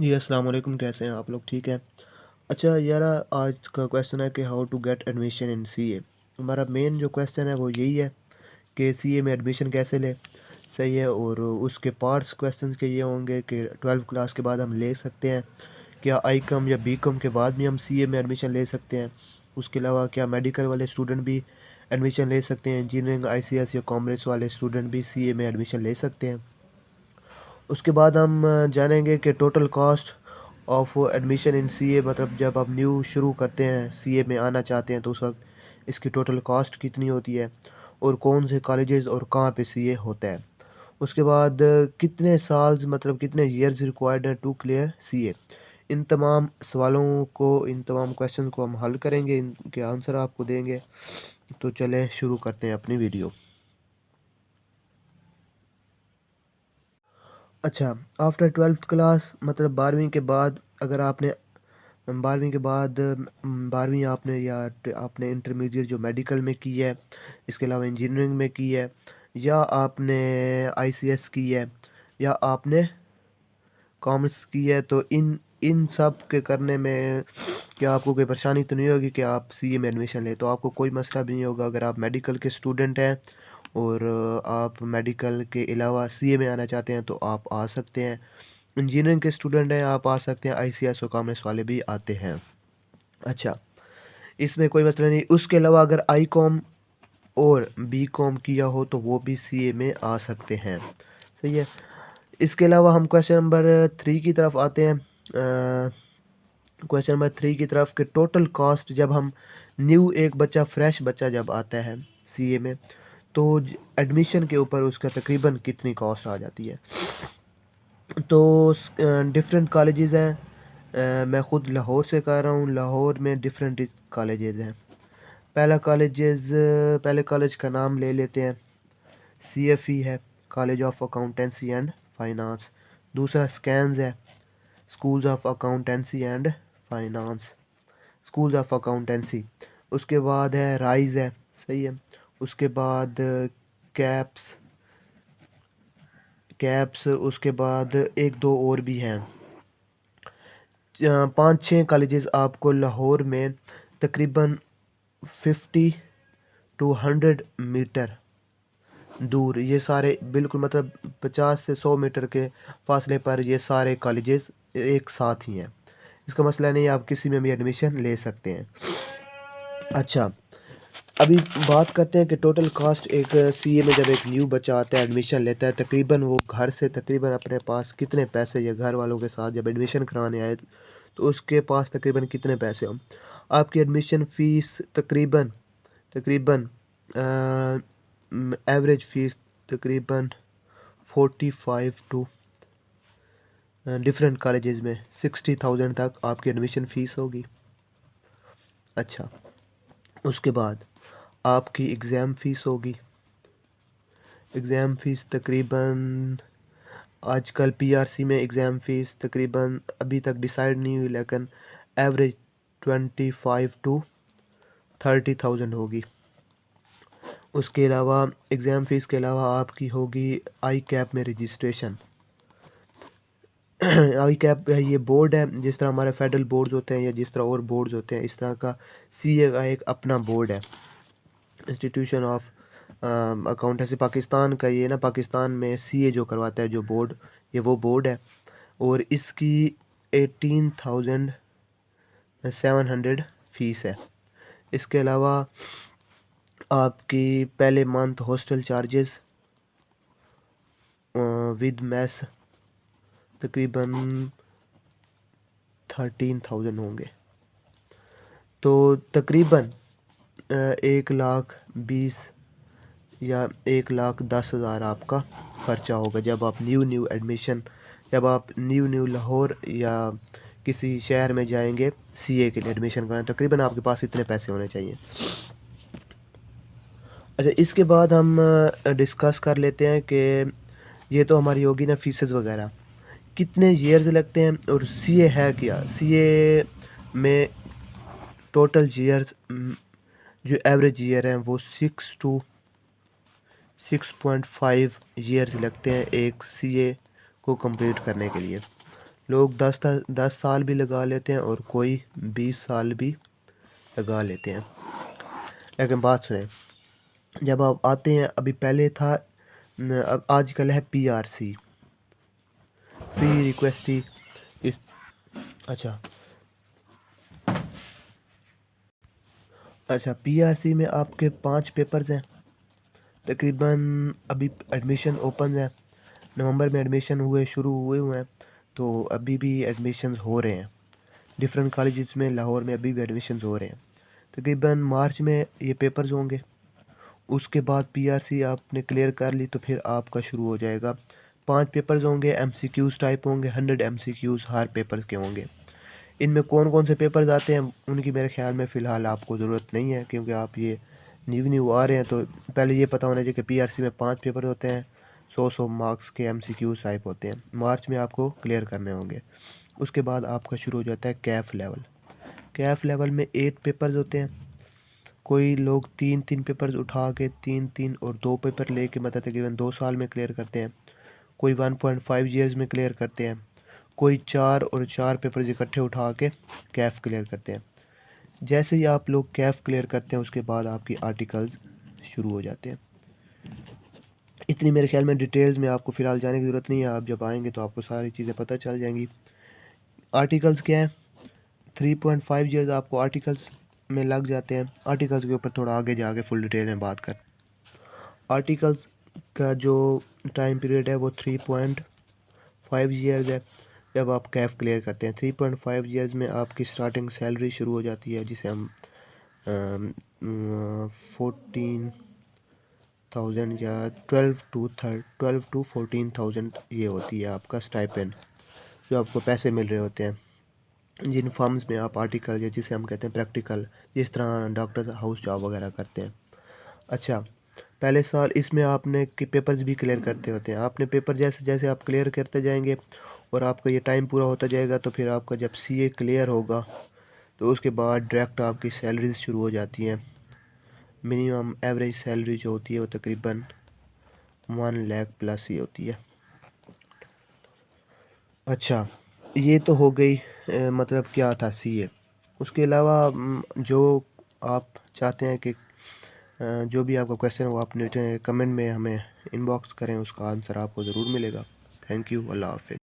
जी, अस्सलाम वालेकुम। कैसे हैं आप लोग? ठीक है। अच्छा यार, आज का क्वेश्चन है कि how to get admission in CA. हमारा मेन जो क्वेश्चन है वो यही है कि सीए में एडमिशन कैसे लें। सही है। और उसके पार्ट्स क्वेश्चंस के ये होंगे कि 12th क्लास के बाद हम ले सकते हैं क्या आई कॉम या बी कॉम के बाद भी हम सीए में एडमिशन ले सकते हैं। उसके अलावा क्या मेडिकल वाले स्टूडेंट भी एडमिशन ले सकते हैं, इंजीनियरिंग आईसीएस या कॉमर्स वाले स्टूडेंट भी सीए में एडमिशन ले सकते हैं। उसके बाद हम जानेंगे कि total cost of admission in CA, मतलब जब आप न्यू शुरू करते हैं सीए में आना चाहते हैं तो उस वक्त इसकी टोटल कॉस्ट कितनी होती है और कौन से कॉलेजेस और कहाँ पे सीए होता है। उसके बाद कितने साल्स, मतलब कितने ईयर्स रिक्वायर्ड है टू क्लियर सीए। इन तमाम सवालों को, इन तमाम क्वेश्चन को हम हल करेंगे, इनके आंसर आपको देंगे। तो चलें शुरू करते हैं अपनी वीडियो। अच्छा, आफ्टर 12th क्लास मतलब 12वीं के बाद, अगर आपने 12वीं के बाद 12वीं आपने या आपने इंटरमीडिएट जो मेडिकल में की है, इसके अलावा इंजीनियरिंग में की है, या आपने आईसीएस की है, या आपने कॉमर्स की है, तो इन इन सब के करने में क्या आपको कोई परेशानी तो नहीं होगी कि आप सीए में एडमिशन लें। तो आपको कोई मसला भी नहीं होगा अगर आप मेडिकल के स्टूडेंट हैं और आप मेडिकल के अलावा सीए में आना चाहते हैं तो आप आ सकते हैं। इंजीनियरिंग के स्टूडेंट हैं, आप आ सकते हैं। आईसीएस और कॉमर्स वाले भी आते हैं। अच्छा, इसमें कोई मसला नहीं। उसके अलावा अगर आई कॉम और बी कॉम किया हो तो वो भी सीए में आ सकते हैं। सही है। इसके अलावा हम क्वेश्चन नंबर 3 की तरफ आते हैं। क्वेश्चन नंबर 3 की तरफ के टोटल कॉस्ट, जब हम न्यू एक बच्चा फ्रेश बच्चा जब आता है सीए में तो एडमिशन के ऊपर उसका तकरीबन कितनी कॉस्ट आ जाती है। तो डिफरेंट कॉलेजेस हैं। मैं ख़ुद लाहौर से कर रहा हूँ। लाहौर में डिफरेंट कॉलेजेस हैं। पहले कॉलेज का नाम ले लेते हैं। सीएफई है, college of accountancy and finance. दूसरा स्कैन्स है, schools of accountancy and finance, schools of accountancy. उसके बाद है राइज है। सही है। उसके बाद कैप्स कैप्स उसके बाद एक दो और भी हैं। 5-6 कॉलेजेस आपको लाहौर में तकरीबन 50 to 100 मीटर दूर, ये सारे बिल्कुल मतलब 50 से 100 मीटर के फासले पर ये सारे कॉलेजेस एक साथ ही हैं। इसका मसला नहीं, आप किसी में भी एडमिशन ले सकते हैं। अच्छा, अभी बात करते हैं कि टोटल कॉस्ट एक सीए में जब एक न्यू बच्चा आता है एडमिशन लेता है, तकरीबन वो घर से तकरीबन अपने पास कितने पैसे, या घर वालों के साथ जब एडमिशन कराने आए तो उसके पास तकरीबन कितने पैसे हों। आपकी एडमिशन फ़ीस तकरीबन तकरीबन एवरेज फ़ीस तकरीबन 45 टू डिफरेंट कॉलेजेस में 60,000 तक आपकी एडमिशन फ़ीस होगी। अच्छा, उसके बाद आपकी एग्ज़ाम फ़ीस होगी। एग्ज़ाम फ़ीस तकरीबन आजकल पीआरसी में एग्ज़ाम फ़ीस तकरीबन अभी तक डिसाइड नहीं हुई, लेकिन एवरेज 25 to 30,000 होगी। उसके अलावा एग्ज़ाम फ़ीस के अलावा आपकी होगी आई कैप में रजिस्ट्रेशन। आई कैप ये बोर्ड है, जिस तरह हमारे फेडरल बोर्ड्स होते हैं या जिस तरह और बोर्ड्स होते हैं, इस तरह का सीए का एक अपना बोर्ड है, इंस्टीट्यूशन ऑफ अकाउंटेंसी पाकिस्तान का। ये ना पाकिस्तान में सीए जो करवाता है जो बोर्ड, ये वो बोर्ड है। और इसकी 18,700 फ़ीस है। इसके अलावा आपकी पहले month hostel charges with mess तकरीबन 13,000 होंगे। तो तकरीबन 1,20,000 या 1,10,000 आपका ख़र्चा होगा जब आप जब आप न्यू लाहौर या किसी शहर में जाएंगे सीए के लिए एडमिशन कराने। तकरीबन आपके पास इतने पैसे होने चाहिए। अच्छा, इसके बाद हम डिस्कस कर लेते हैं कि ये तो हमारी होगी ना फीसेस वगैरह, कितने ईयर्स लगते हैं और सीए है क्या। सीए में टोटल ईयर्स जो एवरेज ईयर हैं वो 6 to 6.5 ईयर्स लगते हैं एक सीए को कंप्लीट करने के लिए। लोग 10 साल भी लगा लेते हैं और कोई 20 साल भी लगा लेते हैं। लेकिन बात सुने, जब आप आते हैं, अभी पहले था अब आजकल है PRC, प्री रिक्वेस्ट ही इस अच्छा अच्छा PRC में आपके 5 पेपर्स हैं तकरीबन। अभी एडमिशन ओपन है, नवंबर में एडमिशन शुरू हुए हैं, तो अभी भी एडमिशन्स हो रहे हैं डिफरेंट कॉलेजेस में। लाहौर में अभी भी एडमिशन्स हो रहे हैं। तकरीबन मार्च में ये पेपर्स होंगे। उसके बाद PRC आपने क्लियर कर ली तो फिर आपका शुरू हो जाएगा। 5 पेपर्स होंगे, MCQs टाइप होंगे, 100 MCQs हर पेपर के होंगे। इनमें कौन कौन से पेपर्स आते हैं उनकी मेरे ख्याल में फ़िलहाल आपको ज़रूरत नहीं है, क्योंकि आप ये न्यू आ रहे हैं। तो पहले ये पता होना चाहिए कि PRC में 5 पेपर होते हैं, 100 मार्क्स के MCQs टाइप होते हैं। मार्च में आपको क्लियर करने होंगे। उसके बाद आपका शुरू हो जाता है कैफ लेवल। कैफ लेवल में 8 पेपर्स होते हैं। कोई लोग 3 पेपर्स उठा के 3 और 2 पेपर लेके मतलब तकरीबन 2 साल में क्लियर करते हैं। कोई 1.5 ईयर्स में क्लियर करते हैं। कोई 4 पेपर इकट्ठे उठा के कैफ क्लियर करते हैं। जैसे ही आप लोग कैफ क्लियर करते हैं उसके बाद आपकी आर्टिकल्स शुरू हो जाते हैं। इतनी मेरे ख्याल में डिटेल्स में आपको फ़िलहाल जाने की ज़रूरत नहीं है। आप जब आएंगे तो आपको सारी चीज़ें पता चल जाएंगी। आर्टिकल्स क्या है, 3.5 ईयर्स आपको आर्टिकल्स में लग जाते हैं। आर्टिकल्स के ऊपर थोड़ा आगे जाके फुल डिटेल में बात कर। आर्टिकल्स का जो टाइम पीरियड है वो 3.5 ईयर्स है। जब आप कैफ क्लियर करते हैं 3.5 ईयर्स में आपकी स्टार्टिंग सैलरी शुरू हो जाती है, जिसे हम 14,000 या 12 to 14,000 ये होती है आपका स्टाइपेंड, जो आपको पैसे मिल रहे होते हैं जिन फर्म्स में आप आर्टिकल या जिसे हम कहते हैं प्रैक्टिकल, जिस तरह डॉक्टर हाउस जॉब वगैरह करते हैं। अच्छा, पहले साल इसमें आपने कि पेपर्स भी क्लियर करते होते हैं। आपने पेपर जैसे जैसे आप क्लियर करते जाएंगे और आपका ये टाइम पूरा होता जाएगा, तो फिर आपका जब CA क्लियर होगा तो उसके बाद डायरेक्ट आपकी सैलरीज शुरू हो जाती हैं। मिनिमम एवरेज सैलरी जो होती है वो तकरीबन 1 लाख प्लस ही होती है। अच्छा, ये तो हो गई मतलब क्या था CA। उसके अलावा जो आप चाहते हैं कि जो भी आपका क्वेश्चन है वो आप कमेंट में हमें इनबॉक्स करें, उसका आंसर आपको ज़रूर मिलेगा। थैंक यू, अल्लाह हाफ़िज़।